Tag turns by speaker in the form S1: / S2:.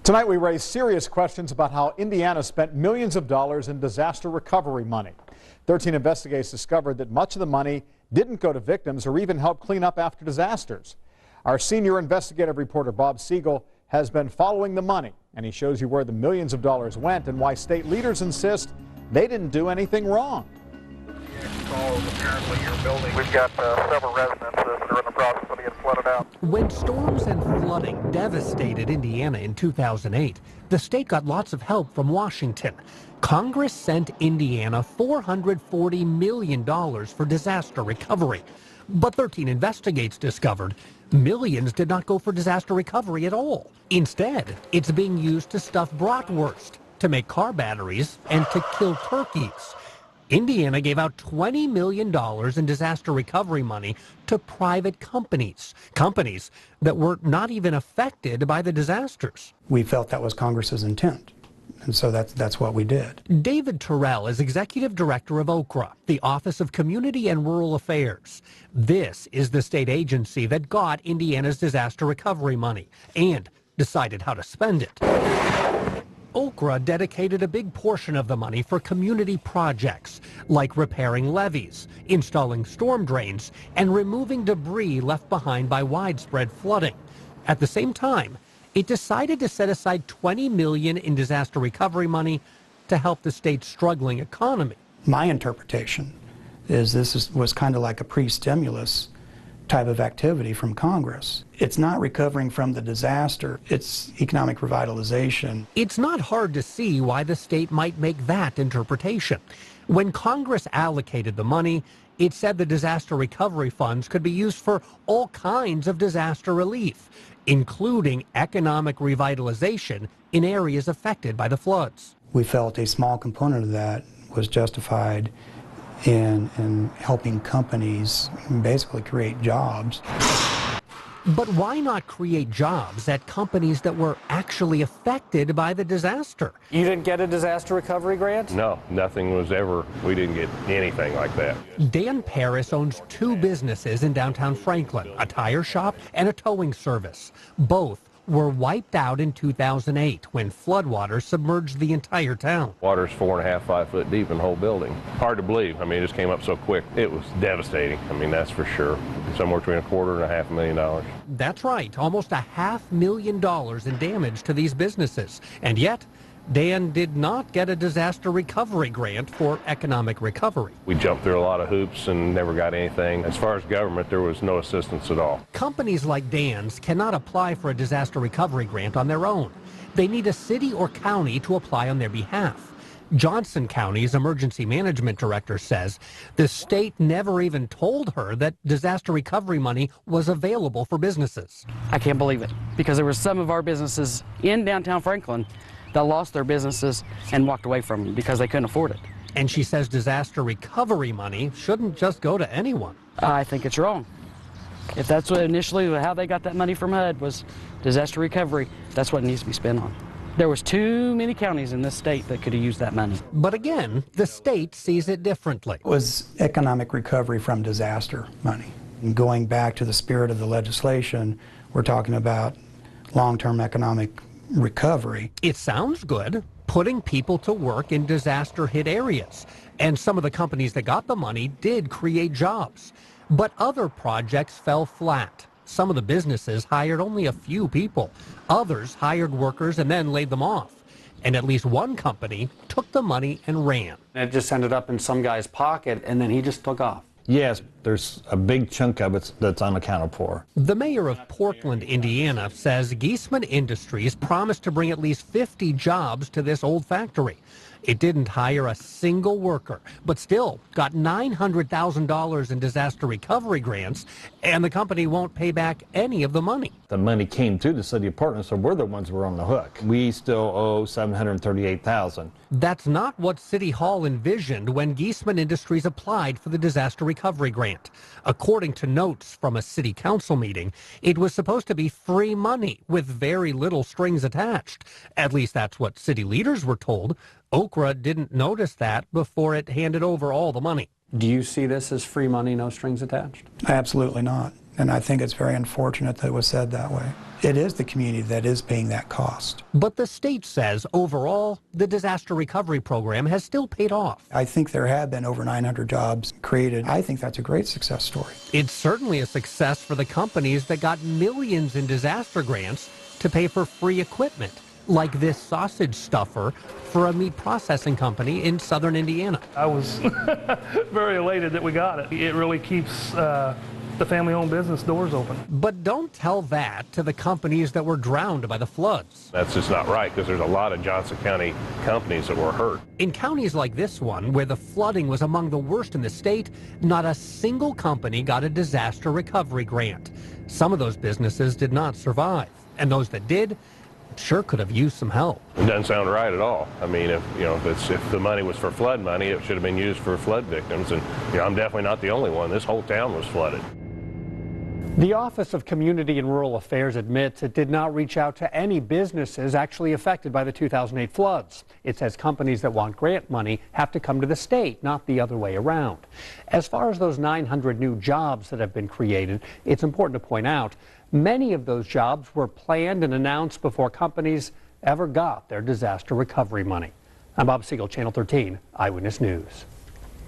S1: Tonight we raise serious questions about how Indiana spent millions of dollars in disaster recovery money. 13 investigators discovered that much of the money didn't go to victims or even help clean up after disasters. Our senior investigative reporter Bob Siegel has been following the money, and he shows you where the millions of dollars went and why state leaders insist they didn't do anything wrong.
S2: We've got several residences that are in the process of being flooded out.
S3: When storms and flooding devastated Indiana in 2008, the state got lots of help from Washington. Congress sent Indiana $440 million for disaster recovery. But 13 investigators discovered millions did not go for disaster recovery at all. Instead, it's being used to stuff bratwurst, to make car batteries, and to kill turkeys. Indiana gave out $20 million in disaster recovery money to private companies that were not even affected by the disasters.
S4: We felt that was Congress's intent, and so that's what we did.
S3: David Terrell is executive director of OKRA, the Office of Community and Rural Affairs. This is the state agency that got Indiana's disaster recovery money and decided how to spend it. OKRA dedicated a big portion of the money for community projects, like repairing levees, installing storm drains, and removing debris left behind by widespread flooding. At the same time, it decided to set aside $20 million in disaster recovery money to help the state's struggling economy.
S4: My interpretation is this was kind of like a pre-stimulus type of activity from Congress. It's not recovering from the disaster, it's economic revitalization.
S3: It's not hard to see why the state might make that interpretation. When Congress allocated the money, it said the disaster recovery funds could be used for all kinds of disaster relief, including economic revitalization in areas affected by the floods.
S4: We felt a small component of that was justified in helping companies basically create jobs.
S3: But why not create jobs at companies that were actually affected by the disaster?
S5: You didn't get a disaster recovery grant?
S6: No, nothing was ever, we didn't get anything like that.
S3: Dan Paris owns 2 businesses in downtown Franklin, a tire shop and a towing service. Both were wiped out in 2008 when floodwaters submerged the entire town.
S6: Water's 4.5, 5 foot deep in the whole building. Hard to believe. I mean, it just came up so quick. It was devastating. I mean, that's for sure. Somewhere between $250,000 and $500,000.
S3: That's right, almost $500,000 in damage to these businesses. And yet, Dan did not get a disaster recovery grant for economic recovery.
S6: We jumped through a lot of hoops and never got anything. As far as government, there was no assistance at all.
S3: Companies like Dan's cannot apply for a disaster recovery grant on their own. They need a city or county to apply on their behalf. Johnson County's emergency management director says the state never even told her that disaster recovery money was available for businesses.
S7: I can't believe it, because there were some of our businesses in downtown Franklin that lost their businesses and walked away from them because they couldn't afford it.
S3: And she says disaster recovery money shouldn't just go to anyone.
S7: I think it's wrong. If that's what initially how they got that money from HUD was disaster recovery, that's what it needs to be spent on. There was too many counties in this state that could have used that money.
S3: But again, the state sees it differently.
S4: It was economic recovery from disaster money. And going back to the spirit of the legislation, we're talking about long-term economic recovery.
S3: It sounds good, putting people to work in disaster-hit areas. And some of the companies that got the money did create jobs. But other projects fell flat. Some of the businesses hired only a few people. Others hired workers and then laid them off. And at least one company took the money and ran.
S5: It just ended up in some guy's pocket, and then he just took off.
S8: Yes, there's a big chunk of it that's unaccounted for.
S3: The mayor of Portland, Indiana, says Geisman Industries promised to bring at least 50 jobs to this old factory. It didn't hire a single worker, but still got $900,000 in disaster recovery grants, and the company won't pay back any of the money.
S8: The money came to the city of Portland, so we're the ones who were on the hook. We still owe $738,000.
S3: That's not what City Hall envisioned when Geisman Industries applied for the disaster recovery grant. According to notes from a city council meeting, it was supposed to be free money with very little strings attached. At least that's what city leaders were told. OKRA didn't notice that before it handed over all the money.
S5: Do you see this as free money, no strings attached?
S4: Absolutely not. And I think it's very unfortunate that it was said that way. It is the community that is paying that cost.
S3: But the state says overall, the disaster recovery program has still paid off.
S4: I think there have been over 900 jobs created. I think that's a great success story.
S3: It's certainly a success for the companies that got millions in disaster grants to pay for free equipment, like this sausage stuffer for a meat processing company in southern Indiana.
S9: I was very elated that we got it. It really keeps the family-owned business doors open.
S3: But don't tell that to the companies that were drowned by the floods.
S6: That's just not right, because there's a lot of Johnson County companies that were hurt.
S3: In counties like this one, where the flooding was among the worst in the state, not a single company got a disaster recovery grant. Some of those businesses did not survive, and those that did sure could have used some help.
S6: It doesn't sound right at all. I mean, if the money was for flood money, it should have been used for flood victims. And I'm definitely not the only one. This whole town was flooded.
S10: The Office of Community and Rural Affairs admits it did not reach out to any businesses actually affected by the 2008 floods. It says companies that want grant money have to come to the state, not the other way around. As far as those 900 new jobs that have been created, it's important to point out many of those jobs were planned and announced before companies ever got their disaster recovery money. I'm Bob Siegel, Channel 13 Eyewitness News.